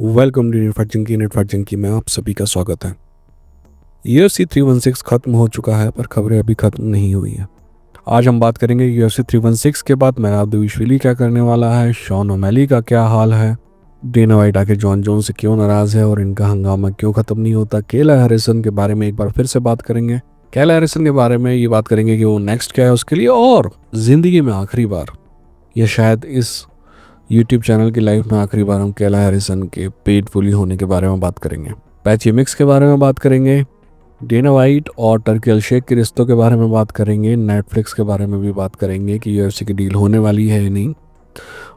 Welcome to नेटफाइट junkie में आप सभी का स्वागत है। UFC 316 खत्म हो चुका है पर खबरें अभी खत्म नहीं हुई है। आज हम बात करेंगे UFC 316 के बाद मैराव दविशविली क्या करने वाला है, शॉन ओमैली का क्या हाल है, डेना वाइट आके जॉन जोन्स से क्यों नाराज है और इनका हंगामा क्यों खत्म नहीं होता। केला हैरिसन के बारे में एक बार फिर से बात करेंगे। केला हैरिसन के बारे में ये बात करेंगे कि वो नेक्स्ट क्या है उसके लिए, और जिंदगी में आखिरी बार या शायद इस यूट्यूब चैनल की लाइफ में आखिरी बार हम केला हैरिसन के पेट फुली होने के बारे में बात करेंगे। पैची मिक्स के बारे में बात करेंगे, डेना वाइट और टर्की अल शेख के रिश्तों के बारे में बात करेंगे, नेटफ्लिक्स के बारे में भी बात करेंगे कि UFC की डील होने वाली है या नहीं,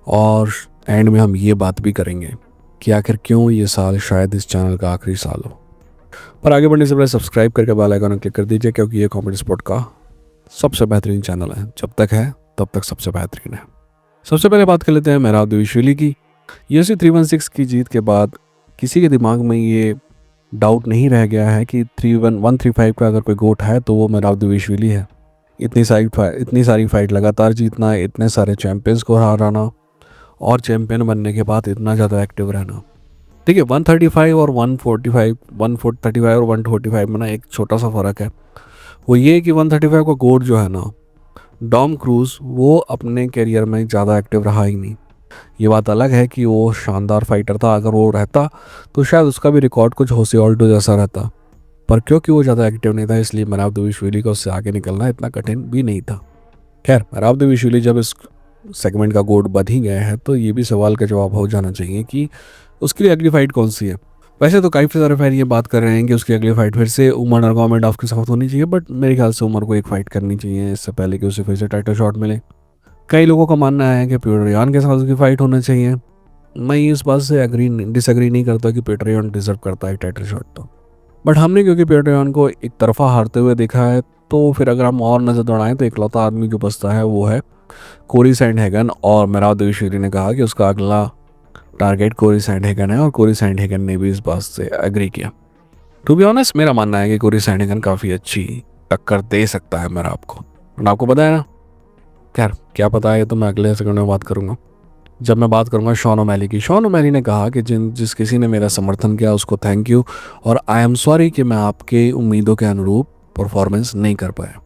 और एंड में हम ये बात भी करेंगे कि आखिर क्यों ये साल शायद इस चैनल का आखिरी साल हो। पर आगे बढ़ने से पहले सब्सक्राइब करके बेल आइकन क्लिक कर दीजिए, क्योंकि ये कॉमेडी स्पॉट का सबसे बेहतरीन चैनल है। जब तक है तब तक सबसे बेहतरीन है। सबसे पहले बात कर लेते हैं मैराव दविशविली की। UFC 316 की जीत के बाद किसी के दिमाग में ये डाउट नहीं रह गया है कि 135 का अगर कोई गोट है तो वो मैराव दविशविली है। इतनी सारी फाइट लगातार जीतना, इतने सारे चैंपियंस को हराना और चैंपियन बनने के बाद इतना ज़्यादा एक्टिव रहना। देखिए 135 और 145, 135 और 145 में ना एक छोटा सा फ़र्क है। वो ये कि 135 का गोट जो है ना, डॉम क्रूज, वो अपने करियर में ज़्यादा एक्टिव रहा ही नहीं। ये बात अलग है कि वो शानदार फाइटर था, अगर वो रहता तो शायद उसका भी रिकॉर्ड कुछ होसी ऑल्टो जैसा रहता, पर क्योंकि वो ज़्यादा एक्टिव नहीं था इसलिए मैराव दविशविली को उससे आगे निकलना इतना कठिन भी नहीं था। खैर, मैराव दविशविली जब इस सेगमेंट का गोट बन ही गया है तो ये भी सवाल का जवाब हो जाना चाहिए कि उसके लिए अगली फाइट कौन सी है। वैसे तो काफ़ी सारे फैन ये बात कर रहे हैं कि उसकी अगली फाइट फिर से उमर नरगोमेडोव के साथ होनी चाहिए, बट मेरे ख्याल से उमर को एक फाइट करनी चाहिए इससे पहले कि उसे फिर से टाइटल शॉट मिले। कई लोगों का मानना है कि पियोटर यान के साथ उसकी फाइट होना चाहिए। मैं इस बात से डिसएग्री नहीं करता कि पियोटर यान डिजर्व करता है टाइटल शॉट तो, बट हमने क्योंकि पियोटर यान को एक तरफा हारते हुए देखा है तो फिर अगर हम और नज़र दौड़ाएं तो इकलौता आदमी जो बचता है वो है कोरी सैंडहैगन, और मैराव दविशविली ने कहा कि उसका अगला टारगेट कोरी सैंडहैगन है और कोरी सैंडहैगन ने भी इस बात से एग्री किया। टू बी ऑनेस्ट मेरा मानना है कि कोरी सैंडहैगन काफ़ी अच्छी टक्कर दे सकता है मैराव को, आपको पता है ना। खैर, क्या पता है तो मैं अगले सेकंड में बात करूंगा जब मैं बात करूंगा शॉन ओमैली की। शॉन ओमैली ने कहा कि जिस किसी ने मेरा समर्थन किया उसको थैंक यू, और आई एम सॉरी कि मैं आपके उम्मीदों के अनुरूप परफॉर्मेंस नहीं कर पाया।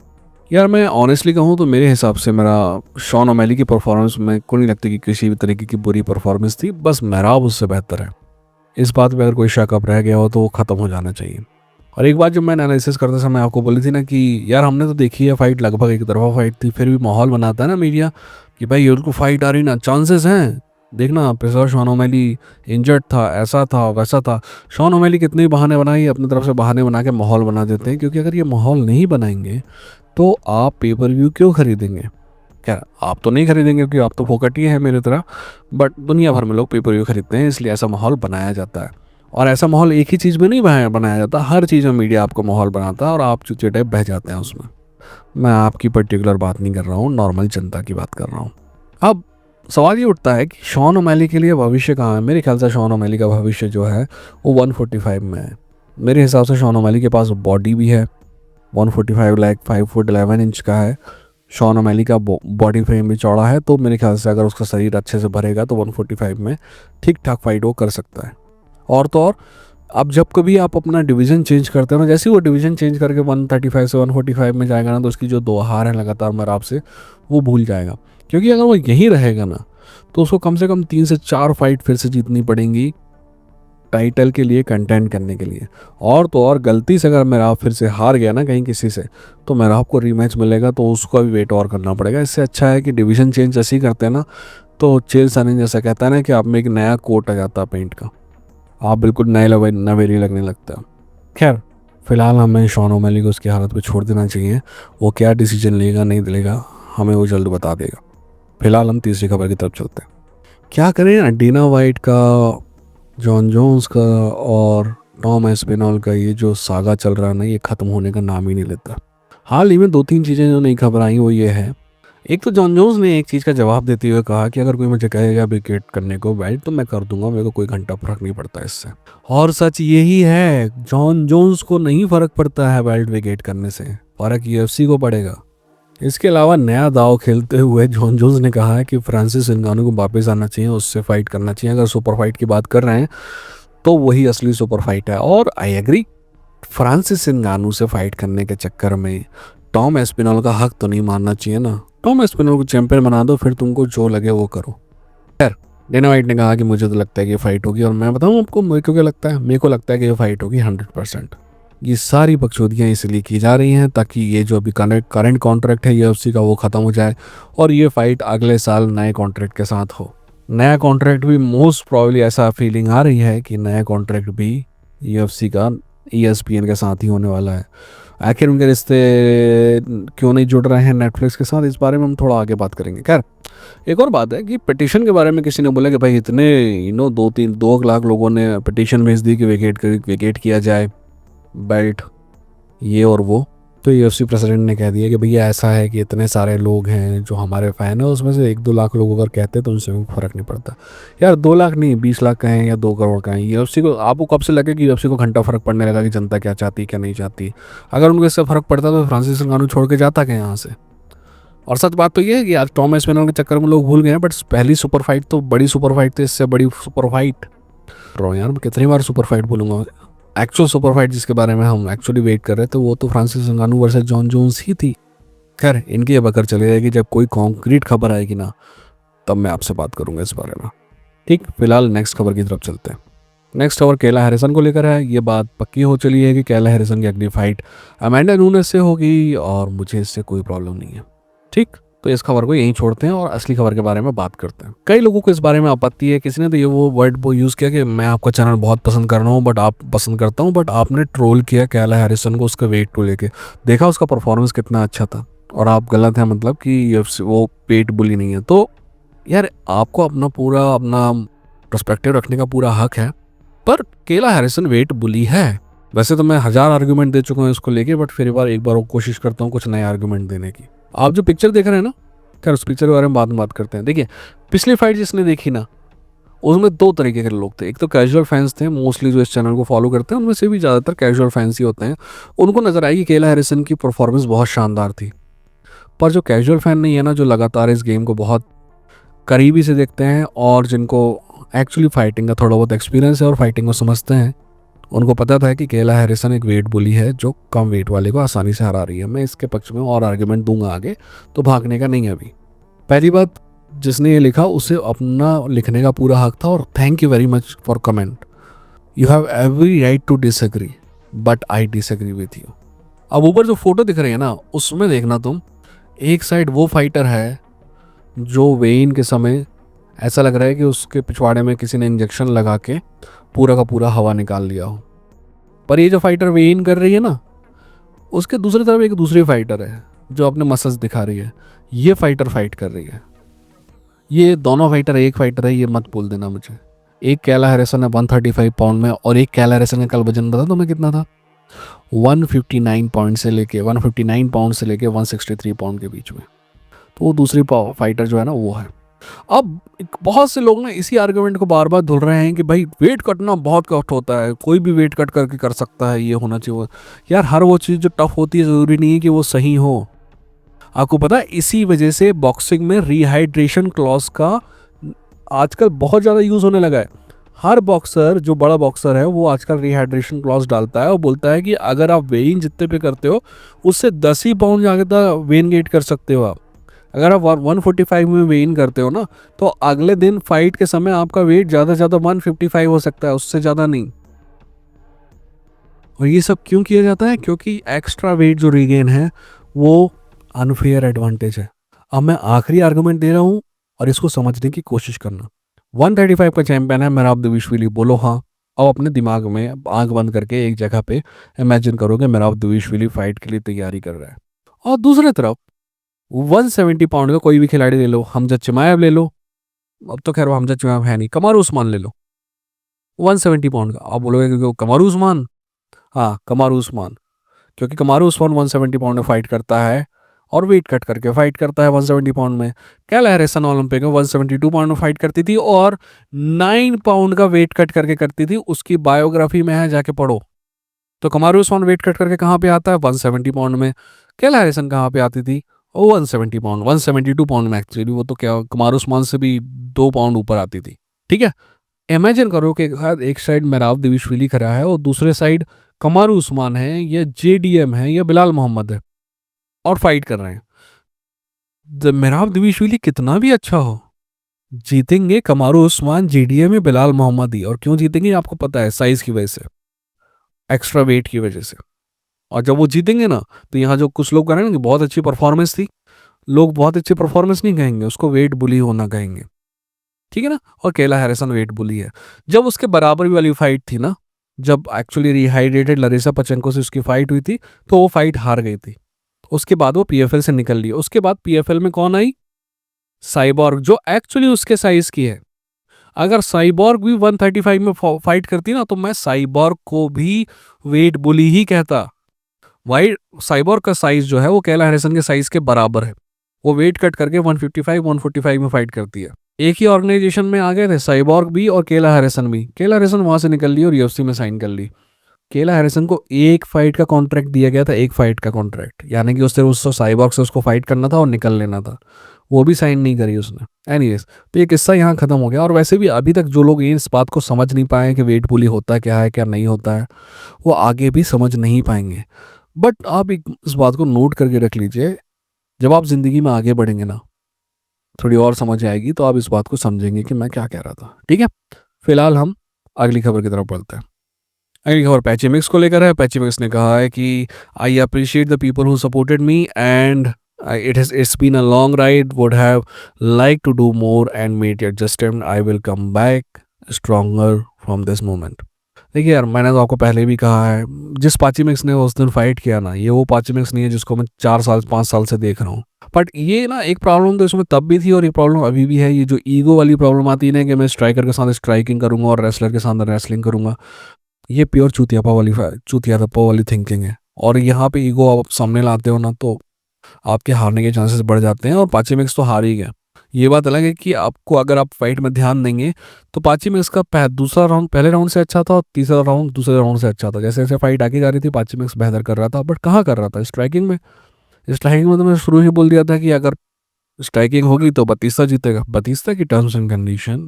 यार मैं ऑनेस्टली कहूँ तो मेरे हिसाब से मेरा शॉन ओमैली की परफॉर्मेंस में को नहीं लगती कि किसी भी तरीके की बुरी परफॉर्मेंस थी, बस मैराव उससे बेहतर है। इस बात पे अगर कोई शक अब रह गया हो तो वो ख़त्म हो जाना चाहिए। और एक बात जब मैं एनालिसिस करते समय आपको बोली थी ना कि यार हमने तो देखी है फाइट, लगभग एक तरफा फाइट थी, फिर भी माहौल बनाता है ना मीडिया कि भाई ये उनको फाइट आ रही ना, चांसेस हैं, देखना पिछला शॉन ओमैली इंजर्ड था, ऐसा था वैसा था। शॉन ओमैली कितने बहाने बनाए, अपनी तरफ से बहाने बना के माहौल बना देते हैं, क्योंकि अगर ये माहौल नहीं बनाएंगे तो आप पेपर व्यू क्यों खरीदेंगे। खैर, आप तो नहीं खरीदेंगे क्योंकि आप तो फोकट ही हैं मेरी तरह, बट दुनिया भर में लोग पेपर व्यू खरीदते हैं, इसलिए ऐसा माहौल बनाया जाता है। और ऐसा माहौल एक ही चीज़ में नहीं बनाया जाता, हर चीज़ में मीडिया आपको माहौल बनाता है और आप चुचे टाइप बह जाते हैं उसमें। मैं आपकी पर्टिकुलर बात नहीं कर रहा हूँ, नॉर्मल जनता की बात कर रहा हूँ। अब सवाल ये उठता है कि शॉन ओमैली के लिए भविष्य कहाँ है। मेरे ख्याल से शॉन ओमैली का भविष्य जो है वो 145 में है। मेरे हिसाब से शॉन ओमैली के पास बॉडी भी है, 145 लाइक 5 फुट 11 इंच का है। शॉन ओमैली का बॉडी फ्रेम भी चौड़ा है, तो मेरे ख्याल से अगर उसका शरीर अच्छे से भरेगा तो 145 में ठीक ठाक फाइट वो कर सकता है। और तो और अब जब कभी आप अपना डिवीज़न चेंज करते हो ना, जैसे वो डिवीज़न चेंज करके 135 से 145 में जाएगा ना, तो उसकी जो 2 हार हैं लगातार मैराव से वो भूल जाएगा। क्योंकि अगर वो यहीं रहेगा ना तो उसको कम से कम 3 से 4 फाइट फिर से जीतनी पड़ेंगी टाइटल के लिए, कंटेंट करने के लिए। और तो और गलती से अगर मैराव फिर से हार गया ना कहीं किसी से, तो मैराव को रीमैच मिलेगा तो उसको भी वेट और करना पड़ेगा। इससे अच्छा है कि डिवीज़न चेंज ऐसे ही करते हैं ना, तो चेल सानिन जैसा कहता है ना कि आप में एक नया कोट आ जाता है पेंट का, आप बिल्कुल नए नवेली लगने लगता है। खैर, फिलहाल हमें शॉन ओमैली को उसकी हालत पे छोड़ देना चाहिए। वो क्या डिसीजन लेगा नहीं लेगा हमें वो जल्द बता देगा। फिलहाल हम तीसरी खबर की तरफ चलते हैं। क्या करें ना, डेना वाइट का, जॉन जोन्स का और टॉम एस्पिनॉल का ये जो सागा चल रहा है ना, ये ख़त्म होने का नाम ही नहीं लेता। हाल ही में 2-3 चीज़ें जो नई खबर आई वो ये है, एक तो जॉन जोन्स ने एक चीज़ का जवाब देते हुए कहा कि अगर कोई मुझे कहेगा विकेट करने को बेल्ट तो मैं कर दूंगा, मेरे को कोई घंटा फर्क नहीं पड़ता इससे। और सच यही है, जॉन जोन्स को नहीं फ़र्क पड़ता है बेल्ट विकेट करने से, फ़र्क UFC को पड़ेगा। इसके अलावा नया दांव खेलते हुए जॉन जोन्स ने कहा है कि फ्रांसिस नगानू को वापस आना चाहिए, उससे फाइट करना चाहिए। अगर सुपर फाइट की बात कर रहे हैं तो वही असली सुपर फाइट है। और आई एग्री, फ्रांसिस नगानू से फाइट करने के चक्कर में टॉम एस्पिनॉल का हक तो नहीं मानना चाहिए ना। टॉम एस्पिनॉल को चैंपियन बना दो, फिर तुमको जो लगे वो करो। खैर, डेना वाइट ने कहा कि मुझे तो लगता है कि ये फाइट होगी, और मैं बताऊं आपको मेरे को क्या लगता है। मेरे को लगता है कि ये फाइट होगी 100%। ये सारी बकचोदियाँ इसलिए की जा रही हैं ताकि ये जो अभी करंट कॉन्ट्रैक्ट है यूएफसी का वो ख़त्म हो जाए और ये फाइट अगले साल नए कॉन्ट्रैक्ट के साथ हो। नया कॉन्ट्रैक्ट भी मोस्ट प्रॉब्ली, ऐसा फीलिंग आ रही है कि नया कॉन्ट्रैक्ट भी यूएफसी का ईएसपीएन के साथ ही होने वाला है। आखिर उनके रिश्ते क्यों नहीं जुड़ रहे हैं नेटफ्लिक्स के साथ, इस बारे में हम थोड़ा आगे बात करेंगे। खैर, एक और बात है कि पिटिशन के बारे में किसी ने बोला कि भाई इतने 2 लाख लोगों ने पिटिशन भेज दी कि विकेट किया जाए बेल्ट, ये और वो। तो यूएफसी प्रेसिडेंट ने कह दिया कि भैया ऐसा है कि इतने सारे लोग हैं जो हमारे फ़ैन हैं, उसमें से 1-2 लाख लोग अगर कहते हैं तो उनसे फ़र्क नहीं पड़ता। यार 2 लाख नहीं, 20 लाख का है या 2 करोड़ का है, यूएफसी को आपको कब से लगे कि यूएफसी को घंटा फ़र्क पड़ने लगा कि जनता क्या चाहती है क्या नहीं चाहती। अगर उनको इससे फ़र्क पड़ता तो फ्रांसिस नगानू छोड़ के जाता क्या यहाँ से। और सच बात तो ये है कि आज टॉम एस्पिनॉल के चक्कर में लोग भूल गए हैं, बट पहली सुपर फाइट तो बड़ी सुपर फाइट थी, इससे बड़ी सुपर फाइट यार मैं कितनी बार सुपर फाइट बोलूँगा। एक्चुअल सुपर फाइट जिसके बारे में हम एक्चुअली वेट कर रहे थे वो तो फ्रांसिस नगानू वर्सेस जॉन जोन्स ही थी। खैर, इनकी ये बकर चली जाएगी, जब कोई कॉन्क्रीट खबर आएगी ना तब मैं आपसे बात करूंगा इस बारे में। ठीक, फिलहाल नेक्स्ट खबर की तरफ चलते हैं। नेक्स्ट खबर कैला हैरिसन को लेकर है। ये बात पक्की हो चली है कि कैला हैरिसन की अगली फाइट अमेंडा नूनेस से होगी और मुझे इससे कोई प्रॉब्लम नहीं है। ठीक, तो इस खबर को यहीं छोड़ते हैं और असली खबर के बारे में बात करते हैं। कई लोगों को इस बारे में आपत्ति है, किसी ने तो ये वो वर्ड वो यूज़ किया कि मैं आपका चैनल बहुत पसंद कर रहा हूँ बट आपने ट्रोल किया कैला हैरिसन को उसका वेट को लेके। देखा उसका परफॉर्मेंस कितना अच्छा था और आप गलत हैं, मतलब कि वो पेट बुली नहीं है। तो यार आपको अपना पर्सपेक्टिव रखने का पूरा हक है, पर केला हैरिसन वेट बुली है। वैसे तो मैं 1000 आर्गुमेंट दे चुका हूँ इसको लेके, बट फिर एक बार और कोशिश करता हूँ कुछ नए आर्गुमेंट देने की। आप जो पिक्चर देख रहे हैं ना, खैर उस पिक्चर के बारे में बाद में बात करते हैं। देखिए, पिछली फाइट जिसने देखी ना उसमें 2 तरीके के लोग थे। एक तो कैजुअल फैंस थे, मोस्टली जो इस चैनल को फॉलो करते हैं उनमें से भी ज़्यादातर कैजुअल फैंस ही होते हैं। उनको नजर आई कि केला हैरिसन की परफॉर्मेंस बहुत शानदार थी। पर जो कैजुअल फैन नहीं है ना, जो लगातार इस गेम को बहुत करीबी से देखते हैं और जिनको एक्चुअली फाइटिंग का थोड़ा बहुत एक्सपीरियंस है और फाइटिंग को समझते हैं, उनको पता था कि केला हैरिसन एक वेट बुली है जो कम वेट वाले को आसानी से हरा रही है। मैं इसके पक्ष में और आर्ग्यूमेंट दूंगा आगे, तो भागने का नहीं है अभी। पहली बात, जिसने ये लिखा उसे अपना लिखने का पूरा हक था, और thank you very much for comment. You have every right to disagree, but I disagree with you. अब ऊपर जो फोटो दिख रही है ना, उसमें देखना तुम, एक साइड वो फाइटर है जो वेइन के समय ऐसा लग रहा है कि उसके पिछवाड़े में किसी ने इंजेक्शन लगा के पूरा का पूरा हवा निकाल लिया हो। पर ये जो फाइटर वेइन कर रही है ना, उसके दूसरी तरफ एक दूसरी फाइटर है जो अपने मसल्स दिखा रही है। ये फाइटर फाइट कर रही है। ये दोनों फाइटर एक फाइटर है, ये मत बोल देना मुझे। एक कैला हैरिसन है 135 पाउंड में, और एक कैला हैरिसन का कल वजन बता तुम्हें कितना था, 159 पाउंड से लेके 163 पाउंड के बीच में। तो वो दूसरी फाइटर जो है ना वो है। अब बहुत से लोग ना इसी आर्गुमेंट को बार बार धुल रहे हैं कि भाई वेट कटना बहुत कष्ट होता है, कोई भी वेट कट करके कर सकता है, ये होना चाहिए। यार हर वो चीज़ जो टफ होती है ज़रूरी नहीं है कि वो सही हो। आपको पता है इसी वजह से बॉक्सिंग में रिहाइड्रेशन क्लॉज का आजकल बहुत ज़्यादा यूज़ होने लगा है। हर बॉक्सर जो बड़ा बॉक्सर है वो आजकल रिहाइड्रेशन क्लॉज डालता है और बोलता है कि अगर आप वेइंग जितने पे करते हो उससे 10 ही पाउंड ज़्यादा वेन गेट कर सकते हो आप। अगर आप 145 में वेइन करते हो ना, तो अगले दिन फाइट के समय आपका वेट ज़्यादा से ज़्यादा 155 हो सकता है, उससे ज़्यादा नहीं। और ये सब क्यों किया जाता है? क्योंकि एक्स्ट्रा वेट जो रीगेन है वो अनफेयर एडवांटेज है। अब मैं आखिरी आर्गुमेंट दे रहा हूँ और इसको समझने की कोशिश करना। 135 का चैंपियन है मेराब दविशविली, बोलो हाँ। अब अपने दिमाग में आंख बंद करके एक जगह पे इमेजिन करोगे मेराब दविशविली फाइट के लिए तैयारी कर रहा है, और दूसरी तरफ 170 पाउंड का कोई भी खिलाड़ी ले लो, हमजा चिमाएव ले लो, अब तो खैर वो हमजा चिमाएव है नहीं, कमारू उस्मान ले लो 170 पाउंड का। आप बोलोगे क्योंकि कमारू उस्मान, हाँ कमारू उस्मान, क्योंकि कमारू उस्मान 170 पाउंड में फाइट करता है और वेट कट करके फाइट करता है 170 पाउंड में। कैला हैरिसन ओलंपिक में 172 पाउंड में फाइट करती थी और 9 पाउंड का वेट कट करके करती थी। उसकी बायोग्राफी में है, जाके पढ़ो। तो कमारू उस्मान वेट कट करके कहाँ पे आता है? 170 पाउंड में। कैला हैरिसन कहाँ पे आती थी? वो 170 पाउंड, 172 पाउंड में एक्चुअली, वो तो क्या कमार उस्मान से भी 2 पाउंड ऊपर आती थी। ठीक है, इमेजिन करो कि एक साइड मेहराब दिविशविली खड़ा है और दूसरे साइड कमारू उस्मान है या जेडीएम है या बिलाल मोहम्मद है और फाइट कर रहे हैं। मेहराब दिविशविली कितना भी अच्छा हो, जीतेंगे कमारू उस्मान, जेडीएम में बिलाल मोहम्मद ही। और क्यों जीतेंगे आपको पता है, साइज की वजह से, एक्स्ट्रा वेट की वजह से। और जब वो जीतेंगे ना, तो यहाँ जो कुछ लोग कह रहे हैं ना कि बहुत अच्छी परफॉर्मेंस थी, लोग बहुत अच्छी परफॉर्मेंस नहीं कहेंगे उसको, वेट बुली होना कहेंगे। ठीक है ना। और केला हैरिसन वेट बुली है। जब उसके बराबर वाली फाइट थी ना, जब एक्चुअली रिहाइड्रेटेड लरिसा पचेंको से उसकी फाइट हुई थी, तो वो फाइट हार गई थी। उसके बाद वो पीएफएल से निकल ली। उसके बाद पीएफएल में कौन आई? साइबॉर्ग, जो एक्चुअली उसके साइज की है। अगर साइबॉर्ग भी 135 में फाइट करती ना, तो मैं साइबॉर्ग को भी वेट बुली ही कहता। वाइट साइबॉर्ग का साइज जो है वो केला हैरिसन के साइज के बराबर है। वो वेट कट करके 155 145 में फाइट करती है। एक ही ऑर्गेनाइजेशन में आ गए थे साइबॉर्ग भी और केला हैरिसन भी। केला हैरिसन वहां से निकल ली और यूएफसी में साइन कर ली। केला हैरिसन को एक फाइट का कॉन्ट्रैक्ट दिया गया था, एक फाइट का कॉन्ट्रैक्ट, यानी कि उससे साइबॉर्ग से उसको फाइट करना था और निकल लेना था। वो भी साइन नहीं करी उसने। एनीवेज, तो ये किस्सा यहाँ खत्म हो गया। और वैसे भी अभी तक जो लोग इस बात को समझ नहीं पाए कि वेट पुली होता क्या है क्या नहीं होता है, वो आगे भी समझ नहीं पाएंगे। बट आप इस बात को नोट करके रख लीजिए, जब आप ज़िंदगी में आगे बढ़ेंगे ना, थोड़ी और समझ आएगी, तो आप इस बात को समझेंगे कि मैं क्या कह रहा था। ठीक है, फिलहाल हम अगली खबर की तरफ बढ़ते हैं। अगली खबर पैची मिक्स को लेकर है। पैची मिक्स ने कहा है कि I appreciate the people who supported me and it's been a long ride, would have liked to do more and made it adjustment. I will come back stronger from this moment. देखिए यार, मैंने तो आपको पहले भी कहा है, जिस पाची मिक्स ने उस दिन फाइट किया ना, ये वो पाची मिक्स नहीं है जिसको मैं 4 साल 5 साल से देख रहा हूँ। बट ये ना, एक प्रॉब्लम तो इसमें तब भी थी और ये प्रॉब्लम अभी भी है। ये जो ईगो वाली प्रॉब्लम आती है ना, कि मैं स्ट्राइकर के साथ स्ट्राइकिंग करूंगा और रेसलर के साथ रेसलिंग करूंगा, ये प्योर चूतियापा वाली थिंकिंग है। और यहाँ पे ईगो आप सामने लाते हो ना, तो आपके हारने के चांसेस बढ़ जाते हैं। और पाची मिक्स तो हार ही गया। ये बात अलग है कि आपको, अगर आप फाइट में ध्यान देंगे, तो पाची मिक्स का दूसरा राउंड पहले राउंड से अच्छा था और तीसरा राउंड दूसरे राउंड से अच्छा था। जैसे जैसे फाइट आगे जा रही थी, पाची मिक्स बेहतर कर रहा था। बट कहाँ कर रहा था? स्ट्राइकिंग में। स्ट्राइकिंग में तो मैं शुरू ही बोल दिया था कि अगर स्ट्राइकिंग होगी तो बतीस्ता जीतेगा। बतीस्ता की terms and condition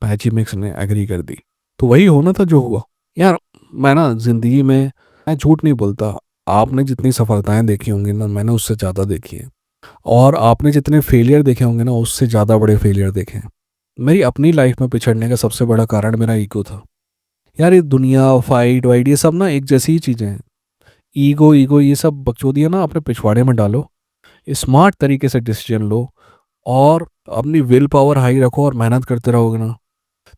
patchy mix ने एग्री कर दी, तो वही होना था जो हुआ। यार मैं ना जिंदगी में, मैं झूठ नहीं बोलता, आपने जितनी सफलताएं देखी होंगी ना, मैंने उससे ज़्यादा देखी है। और आपने जितने फेलियर देखे होंगे ना, उससे ज़्यादा बड़े फेलियर देखे हैं। मेरी अपनी लाइफ में पिछड़ने का सबसे बड़ा कारण मेरा ईगो था। यार ये दुनिया, फाइट वाइट, ये सब ना एक जैसी ही चीज़ें हैं। ईगो ईगो ये सब बकचोदियाँ ना अपने पिछवाड़े में डालो, स्मार्ट तरीके से डिसीजन लो और अपनी विल पावर हाई रखो और मेहनत करते रहोगे ना,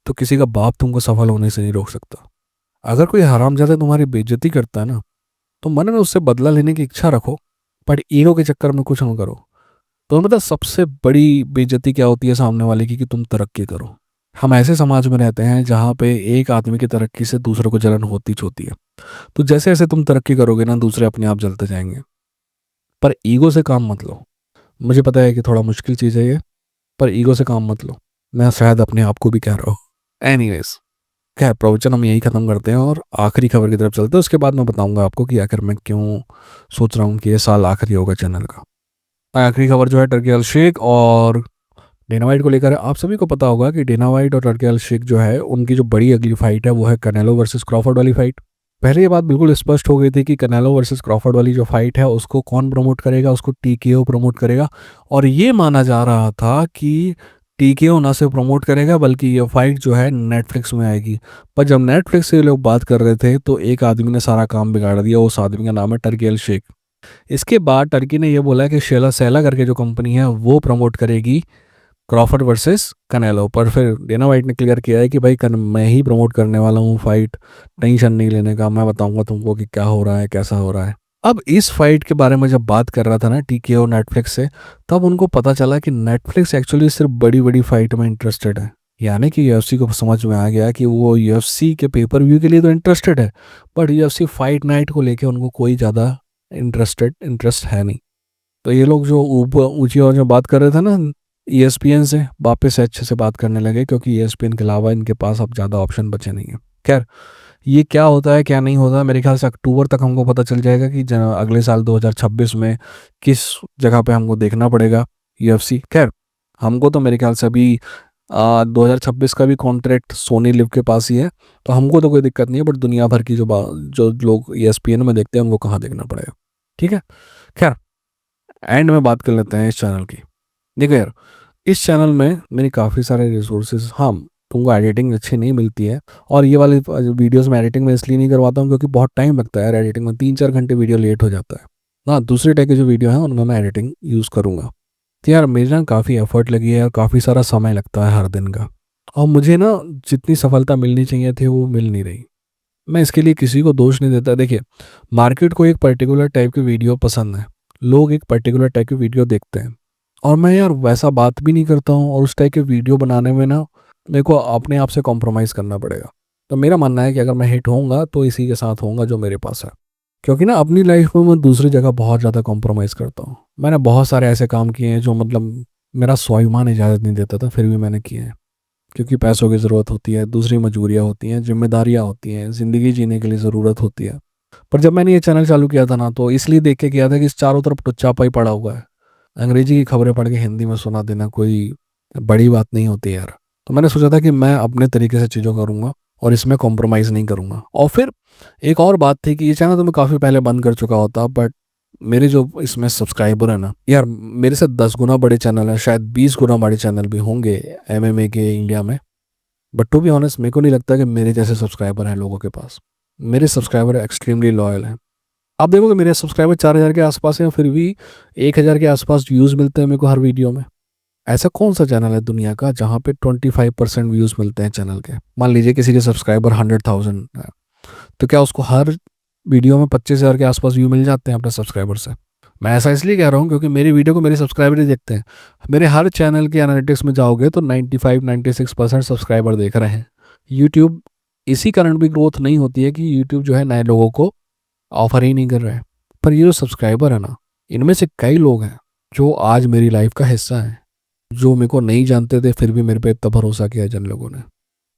तो किसी का बाप तुमको सफल होने से नहीं रोक सकता। अगर कोई हरामजादा तुम्हारी बेइज्जती करता है ना, तो मन में उससे बदला लेने की इच्छा रखो, बट ईगो के चक्कर में कुछ ना करो। तो मतलब सबसे बड़ी बेइज्जती क्या होती है सामने वाले की? कि तुम तरक्की करो। हम ऐसे समाज में रहते हैं जहाँ पे एक आदमी की तरक्की से दूसरों को जलन होती होती है। तो जैसे जैसे तुम तरक्की करोगे ना, दूसरे अपने आप जलते जाएंगे। पर ईगो से काम मत लो। मुझे पता है कि थोड़ा मुश्किल चीज़ है ये, पर ईगो से काम मत लो। मैं शायद अपने आप को भी कह रहा हूँ। एनीवेज, खैर प्रवचन हम यही ख़त्म करते हैं और आखिरी खबर की तरफ चलते हैं। उसके बाद मैं बताऊंगा आपको कि आखिर मैं क्यों सोच रहा हूँ कि ये साल आखिरी होगा चैनल का। आखिरी खबर जो है टर्की अल शेख और डेना वाइट को लेकर है। आप सभी को पता होगा कि डेना वाइट और टर्की अल शेख जो है, उनकी जो बड़ी अगली फाइट है वो है कनेलो वर्सेस क्रॉफर्ड वाली फाइट। पहले ये बात बिल्कुल स्पष्ट हो गई थी कि कनेलो वर्सेस क्रॉफर्ड वाली जो फाइट है उसको कौन प्रमोट करेगा, उसको टीकेओ प्रमोट करेगा। और ये माना जा रहा था कि टीकेओ ना सिर्फ प्रमोट करेगा बल्कि ये फाइट जो है नेटफ्लिक्स में आएगी। पर जब नेटफ्लिक्स से लोग बात कर रहे थे, तो एक आदमी ने सारा काम बिगाड़ दिया। उस आदमी का नाम है टर्की अल शेख। इसके बाद टर्की ने यह बोला कि शेला सेला करके जो कंपनी है वो प्रमोट करेगी क्रॉफर्ड वर्सेस कनेलो। पर फिर डेना वाइट ने क्लियर किया है कि भाई मैं ही प्रमोट करने वाला हूँ फाइट, टेंशन नहीं लेने का, मैं बताऊंगा तुमको कि क्या हो रहा है कैसा हो रहा है। अब इस फाइट के बारे में जब बात कर रहा था ना टीकेओ नेटफ्लिक्स से, तब उनको पता चला कि नेटफ्लिक्स एक्चुअली सिर्फ बड़ी बड़ी फाइट में इंटरेस्टेड है। यानी कि यूएफसी को समझ में आ गया कि वो यूएफसी के पेपर व्यू के लिए तो इंटरेस्टेड है, बट यूएफसी फाइट नाइट को लेके उनको कोई ज़्यादा इंटरेस्ट है नहीं। तो ये लोग जो ऊपर ऊंची और जो बात कर रहे थे ना, ईएसपीएन से वापस से अच्छे से बात करने लगे, क्योंकि ईएसपीएन के अलावा इनके पास अब ज़्यादा ऑप्शन बचे नहीं है। खैर, ये क्या होता है क्या नहीं होता, मेरे ख्याल से अक्टूबर तक हमको पता चल जाएगा कि अगले साल 2026 में किस जगह पे हमको देखना पड़ेगा यूएफसी। खैर, हमको तो मेरे ख्याल से अभी 2026 का भी कॉन्ट्रैक्ट सोनी लिव के पास ही है, तो हमको तो कोई दिक्कत नहीं है। बट दुनिया भर की जो लोग ESPN में देखते हैं उनको कहाँ देखना पड़ेगा। ठीक है, खैर एंड में बात कर लेते हैं इस चैनल की। देखो यार, इस चैनल में मेरी काफ़ी सारे रिसोर्सेज, हाँ तुमको एडिटिंग अच्छी नहीं मिलती है, और ये वाली वीडियोस में एडिटिंग में इसलिए नहीं करवाता हूँ क्योंकि बहुत टाइम लगता है यार एडिटिंग में, 3-4 घंटे वीडियो लेट हो जाता है। हाँ, दूसरे टाइप के जो वीडियो हैं उनमें मैं एडिटिंग यूज़ करूँगा। तो यार मेरी ना काफ़ी एफर्ट लगी है और काफ़ी सारा समय लगता है हर दिन का, और मुझे ना जितनी सफलता मिलनी चाहिए थी वो मिल नहीं रही। मैं इसके लिए किसी को दोष नहीं देता। देखिए, मार्केट को एक पर्टिकुलर टाइप की वीडियो पसंद है, लोग एक पर्टिकुलर टाइप की वीडियो देखते हैं, और मैं यार वैसा बात भी नहीं करता हूँ, और उस टाइप के वीडियो बनाने में ना मेरे को अपने आप से कॉम्प्रोमाइज़ करना पड़ेगा। तो मेरा मानना है कि अगर मैं हिट होऊंगा तो इसी के साथ होऊंगा जो मेरे पास है, क्योंकि ना अपनी लाइफ में मैं दूसरी जगह बहुत ज़्यादा कॉम्प्रोमाइज़ करता हूँ। मैंने बहुत सारे ऐसे काम किए हैं जो मतलब मेरा स्वाभिमान इजाज़त नहीं देता था, फिर भी मैंने किए हैं, क्योंकि पैसों की ज़रूरत होती है, दूसरी मजबूरियाँ होती हैं, जिम्मेदारियाँ होती हैं, ज़िंदगी जीने के लिए ज़रूरत होती है। पर जब मैंने ये चैनल चालू किया था ना, तो इसलिए देख के किया था कि इस चारों तरफ टुच्चापा ही पड़ा हुआ है। अंग्रेजी की खबरें पढ़ के हिंदी में सुना देना कोई बड़ी बात नहीं होती यार। तो मैंने सोचा था कि मैं अपने तरीके से चीज़ों करूँगा और इसमें कॉम्प्रोमाइज़ नहीं करूँगा। और फिर एक और बात थी कि ये चैनल तो मैं काफ़ी पहले बंद कर चुका होता, बट मेरे जो इसमें सब्सक्राइबर है ना यार, मेरे से 10 गुना बड़े चैनल हैं, शायद 20 गुना बड़े चैनल भी होंगे MMA के इंडिया में। बट टू बी ऑनेस्ट, मेरे को नहीं लगता कि मेरे जैसे सब्सक्राइबर हैं लोगों के पास। मेरे सब्सक्राइबर एक्सट्रीमली लॉयल हैं। आप देखोगे मेरे सब्सक्राइबर 4,000 के आसपास हैं, फिर भी 1,000 के आसपास व्यूज़ मिलते हैं मेरे को हर वीडियो में। ऐसा कौन सा चैनल है दुनिया का जहाँ पे 25% व्यूज़ मिलते हैं चैनल के? मान लीजिए किसी के सब्सक्राइबर 100,000 है, तो क्या उसको हर वीडियो में 25,000 के आसपास व्यू मिल जाते हैं अपने सब्सक्राइबर से? मैं ऐसा इसलिए कह रहा हूँ क्योंकि मेरी वीडियो को मेरे सब्सक्राइबर ही देखते हैं। मेरे हर चैनल के एनालिटिक्स में जाओगे तो 95-96% सब्सक्राइबर देख रहे हैं। यूट्यूब इसी कारण भी ग्रोथ नहीं होती है कि यूट्यूब जो है नए लोगों को ऑफर ही नहीं कर रहा है। पर ये जो सब्सक्राइबर है ना, इनमें से कई लोग हैं जो आज मेरी लाइफ का हिस्सा हैं, जो मेरे को नहीं जानते थे फिर भी मेरे पे इतना भरोसा किया जिन लोगों ने।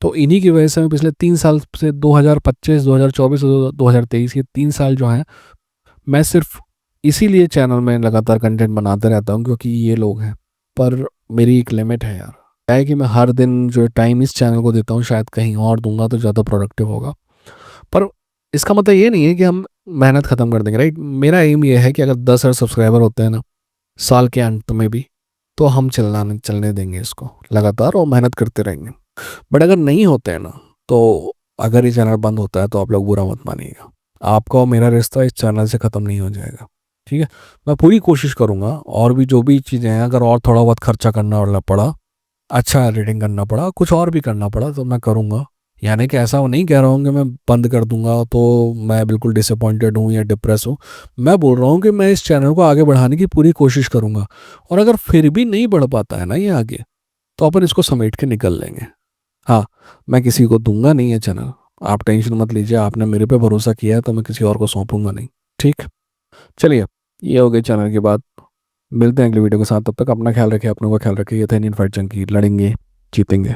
तो इन्हीं की वजह से मैं पिछले 3 साल से 2025, 2024 और 2023 ये 3 साल जो हैं, मैं सिर्फ इसीलिए चैनल में लगातार कंटेंट बनाते रहता हूँ क्योंकि ये लोग हैं। पर मेरी एक लिमिट है यार, क्या है कि मैं हर दिन जो टाइम इस चैनल को देता हूँ शायद कहीं और दूंगा तो ज़्यादा प्रोडक्टिव होगा। पर इसका मतलब ये नहीं है कि हम मेहनत ख़त्म कर देंगे, राइट। मेरा एम ये है कि अगर 10,000 सब्सक्राइबर होते हैं ना साल के अंत में भी, तो हम चलने देंगे इसको लगातार और मेहनत करते रहेंगे। बट अगर नहीं होते हैं ना, तो अगर ये चैनल बंद होता है तो आप लोग बुरा मत मानिएगा, आपका और मेरा रिश्ता इस चैनल से ख़त्म नहीं हो जाएगा। ठीक है, मैं पूरी कोशिश करूँगा, और भी जो भी चीज़ें हैं, अगर और थोड़ा बहुत खर्चा करना वाला पड़ा, अच्छा एडिटिंग करना पड़ा, कुछ और भी करना पड़ा तो मैं करूँगा। यानी कि ऐसा नहीं कह रहा हूँ कि मैं बंद कर दूंगा तो मैं बिल्कुल डिसअपॉइंटेड हूँ या डिप्रेस हूँ। मैं बोल रहा हूँ कि मैं इस चैनल को आगे बढ़ाने की पूरी कोशिश करूँगा, और अगर फिर भी नहीं बढ़ पाता है ना ये आगे, तो अपन इसको समेट के निकल लेंगे। हाँ, मैं किसी को दूंगा नहीं है चैनल, आप टेंशन मत लीजिए। आपने मेरे पे भरोसा किया है तो मैं किसी और को सौंपूंगा नहीं। ठीक, चलिए, ये हो गई चैनल की बात। मिलते हैं अगली वीडियो के साथ, तब तक अपना ख्याल रखिए, अपनों का ख्याल रखिए। ये थे इंडियन फाइट जंकी, लड़ेंगे जीतेंगे।